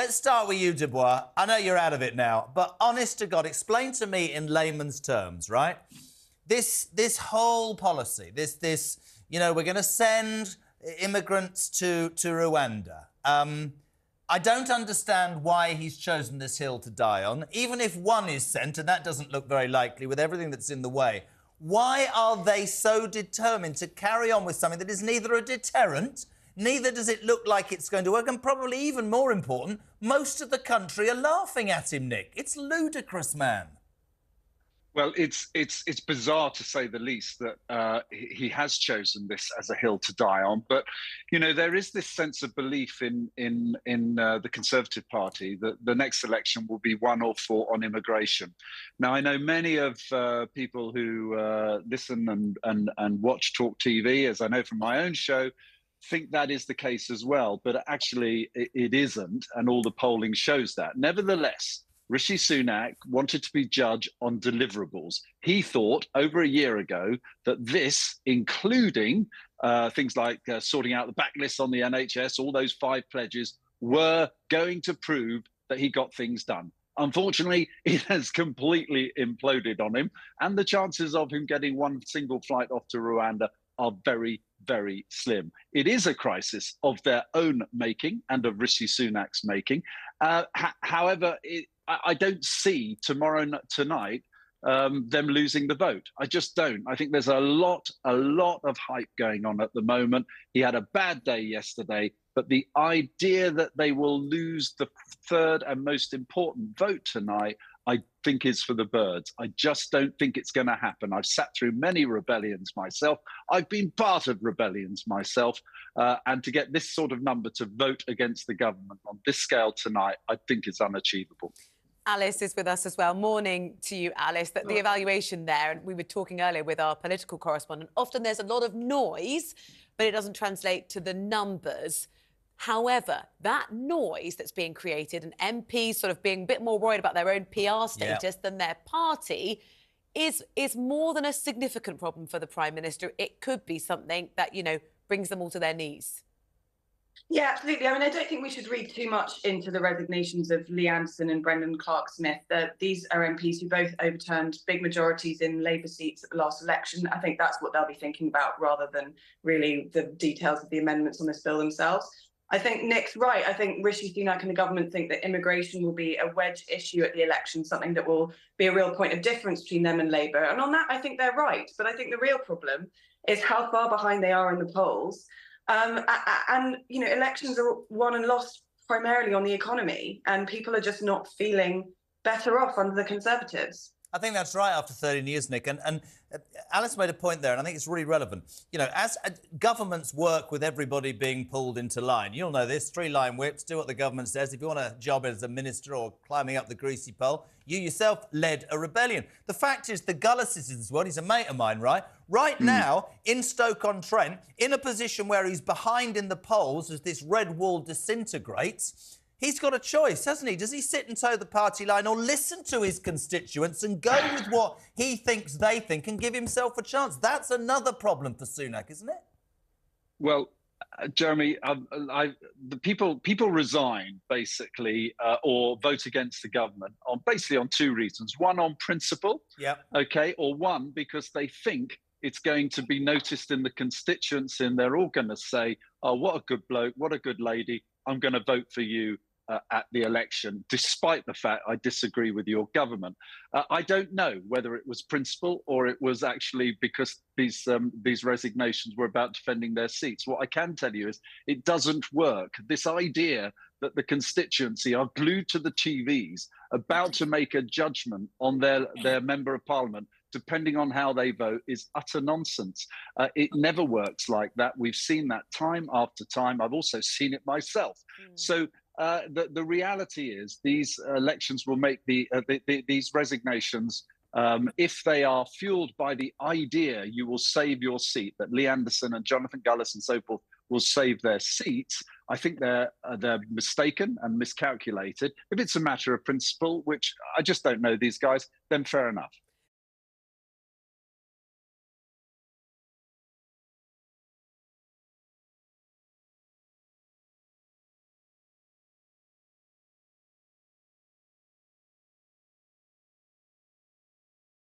let's start with you, Dubois. I know you're out of it now, but honest to God, explain to me in layman's terms, right? This whole policy, you know, we're going to send immigrants to Rwanda. I don't understand why he's chosen this hill to die on. Even if one is sent, and that doesn't look very likely with everything that's in the way, why are they so determined to carry on with something that is neither a deterrent, neither does it look like it's going to work, and probably even more important, most of the country are laughing at him, Nick. It's ludicrous, man. Well, it's bizarre to say the least that he has chosen this as a hill to die on. But you know, there is this sense of belief in the Conservative Party that the next election will be won or fought on immigration. Now, I know many of people who listen and watch TalkTV, as I know from my own show, think that is the case as well. But actually, it isn't, and all the polling shows that. Nevertheless, Rishi Sunak wanted to be judge on deliverables. He thought over a year ago that this, including things like sorting out the backlist on the NHS, all those 5 pledges, were going to prove that he got things done. Unfortunately, it has completely imploded on him, and the chances of him getting one single flight off to Rwanda are very, very slim. It is a crisis of their own making and of Rishi Sunak's making. However, I don't see tonight them losing the vote. I just don't. I think there's a lot of hype going on at the moment. He had a bad day yesterday, but the idea that they will lose the third and most important vote tonight, I think is for the birds. I just don't think it's going to happen. I've sat through many rebellions myself. I've been part of rebellions myself. And to get this sort of number to vote against the government on this scale tonight, I think is unachievable. Alice is with us as well. Morning to you, Alice. The evaluation there, and we were talking earlier with our political correspondent, often there's a lot of noise, but it doesn't translate to the numbers. However, that noise that's being created and MPs sort of being a bit more worried about their own PR status than their party is more than a significant problem for the Prime Minister. It could be something that, you know, brings them all to their knees. Yeah, absolutely. I mean, I don't think we should read too much into the resignations of Lee Anderson and Brendan Clark-Smith. These are MPs who both overturned big majorities in Labour seats at the last election. I think that's what they'll be thinking about rather than really the details of the amendments on this bill themselves. I think Nick's right. I think Rishi Sunak and the government think that immigration will be a wedge issue at the election, something that will be a real point of difference between them and Labour. And on that, I think they're right. But I think the real problem is how far behind they are in the polls. And, you know, elections are won and lost primarily on the economy, and people are just not feeling better off under the Conservatives. I think that's right after 13 years, Nick. And Alice made a point there, and I think it's really relevant. You know, as governments work with everybody being pulled into line, you'll know this, 3-line whips, do what the government says. If you want a job as a minister or climbing up the greasy pole, you yourself led a rebellion. The fact is, the Gullah citizens, well, he's a mate of mine, right? Right now, in Stoke-on-Trent, in a position where he's behind in the polls as this red wall disintegrates, he's got a choice, hasn't he? Does he sit and toe the party line or listen to his constituents and go with what he thinks they think and give himself a chance? That's another problem for Sunak, isn't it? Well, Jeremy, the people resign basically or vote against the government on basically on 2 reasons. One, on principle, okay, or one because they think it's going to be noticed in the constituents and they're all going to say, oh, what a good bloke, what a good lady, I'm going to vote for you at the election, despite the fact I disagree with your government. I don't know whether it was principle or it was actually because these resignations were about defending their seats. What I can tell you is it doesn't work. This idea that the constituency are glued to the TVs, about to make a judgment on their member of parliament, depending on how they vote, is utter nonsense. It never works like that. We've seen that time after time. I've also seen it myself. So the reality is these elections will make these resignations, if they are fueled by the idea you will save your seat, that Lee Anderson and Jonathan Gullis and so forth will save their seats, I think they're mistaken and miscalculated. If it's a matter of principle, which I just don't know these guys, then fair enough.